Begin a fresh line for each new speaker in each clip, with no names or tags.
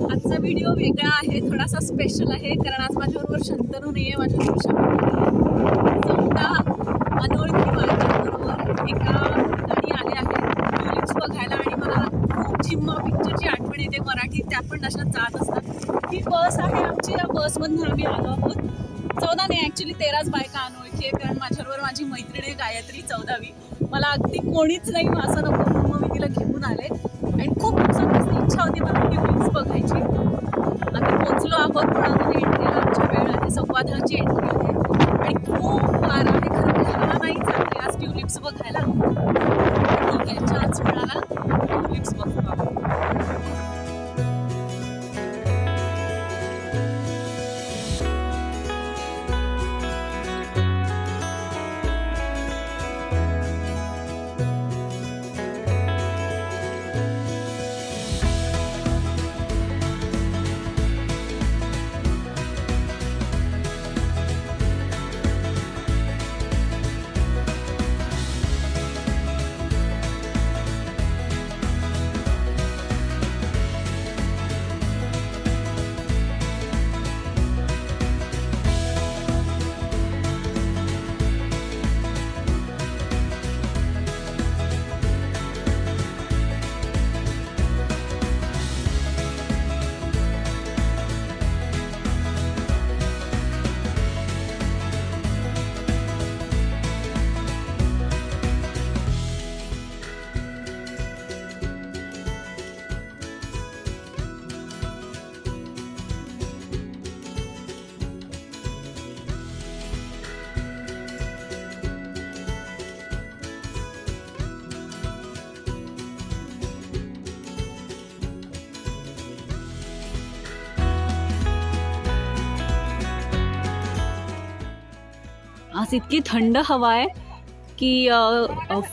आजचा व्हिडिओ वेगळा आहे, थोडासा स्पेशल आहे, कारण आज माझ्याबरोबर शंतनू नाही आहे, माझ्याबरोबर चौदा अनोळखी माझ्याबरोबर एका ठिकाणी आले आहेत ट्युलिप्स बघायला. आणि मला खूप झिम्मा पिक्चरची आठवण येते मराठीत, त्या पण अशा जात असतात. ही बस आहे आमची, या बसमधून आम्ही आलो आहोत. 14 नाही, ॲक्च्युली 13च बायका अनोळखी आहे, कारण माझ्याबरोबर माझी मैत्रीण आहे गायत्री 14वी. मला अगदी कोणीच नाही असं नको म्हणून मग मी तिला घेऊन आले. आणि खूप दिवसांपासून इच्छा होती मला ट्युलिप्स बघायची. आम्ही पोचलो आहोत, पण अजून एंट्रीला आमच्या वेळ आहे, 10:15ची एंट्री आहे. आणि खूप वारा आहे, खरं म्हणजे हवा नाही चालली आज ट्युलिप्स बघायला. ठीक आहे, चान्स मिळाला, ट्युलिप्स बघतो आपण. आज इतकी थंड हवा आहे की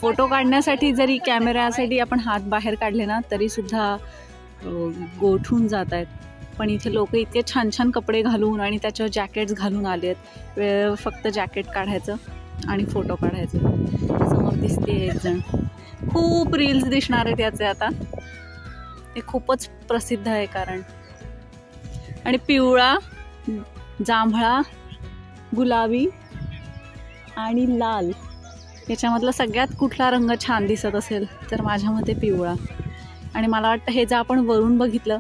फोटो काढण्यासाठी जरी कॅमेऱ्यासाठी आपण हात बाहेर काढले ना तरी सुद्धा गोठून जात आहेत. पण इथे लोक इतके छान छान कपडे घालून आणि त्याच्यावर जॅकेट्स घालून आले आहेत. फक्त जॅकेट काढायचं आणि फोटो काढायचं. समोर दिसते एक जण, खूप रील्स दिसणार आहेत याचे आता. हे खूपच प्रसिद्ध आहे कारण. आणि पिवळा, जांभळा, गुलाबी आणि लाल याच्यामधला सगळ्यात कुठला रंग छान दिसत असेल तर माझ्या मते पिवळा. आणि मला वाटतं हे जर आपण वरून बघितलं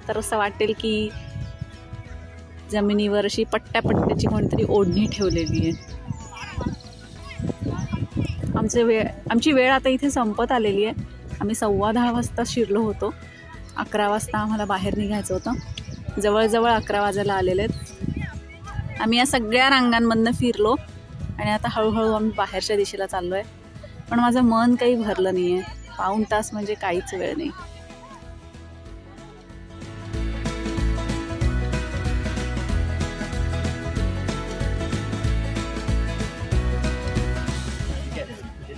तर असं वाटेल की जमिनीवर अशी पट्ट्याची कोणीतरी ओढणी ठेवलेली आहे. आमची वेळ आता इथे संपत आलेली आहे. आम्ही 10:15 वाजता शिरलो होतो. 11 वाजता आम्हाला बाहेर निघायचं होतं. जवळजवळ 11 वाजायला आलेले आहेत. आम्ही या सगळ्या रांगांमधनं फिरलो आणि आता हळूहळू आम्ही बाहेरच्या दिशेला चाललो आहे. पण माझं मन काही भरलं नाही आहे. पाऊण तास म्हणजे काहीच वेळ नाही.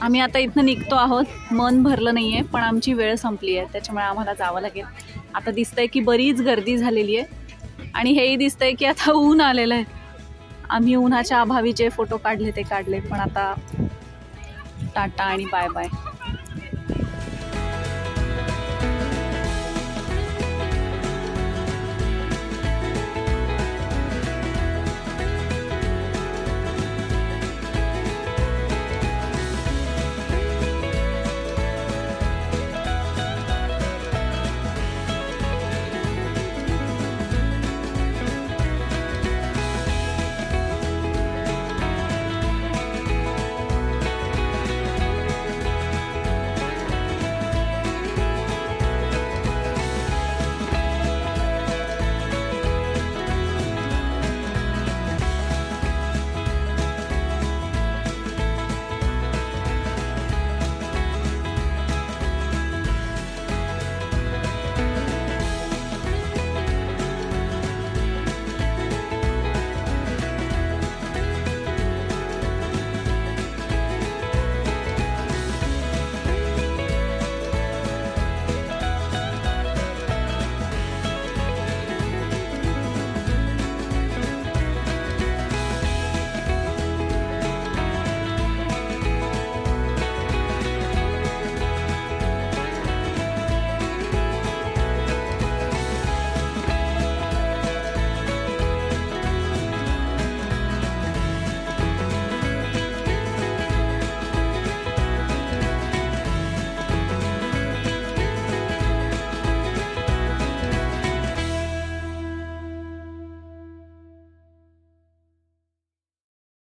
आम्ही आता इथनं निघतो आहोत. मन भरलं नाही आहे पण आमची वेळ संपली आहे, त्याच्यामुळे आम्हाला जावं लागेल. आता दिसतंय की बरीच गर्दी झालेली आहे आणि हेही दिसतंय की आता ऊन आलेलं आहे. आम्ही उन्हाच्या अभावी जे फोटो काढले ते काढले, पण आता टाटा आणि बाय बाय.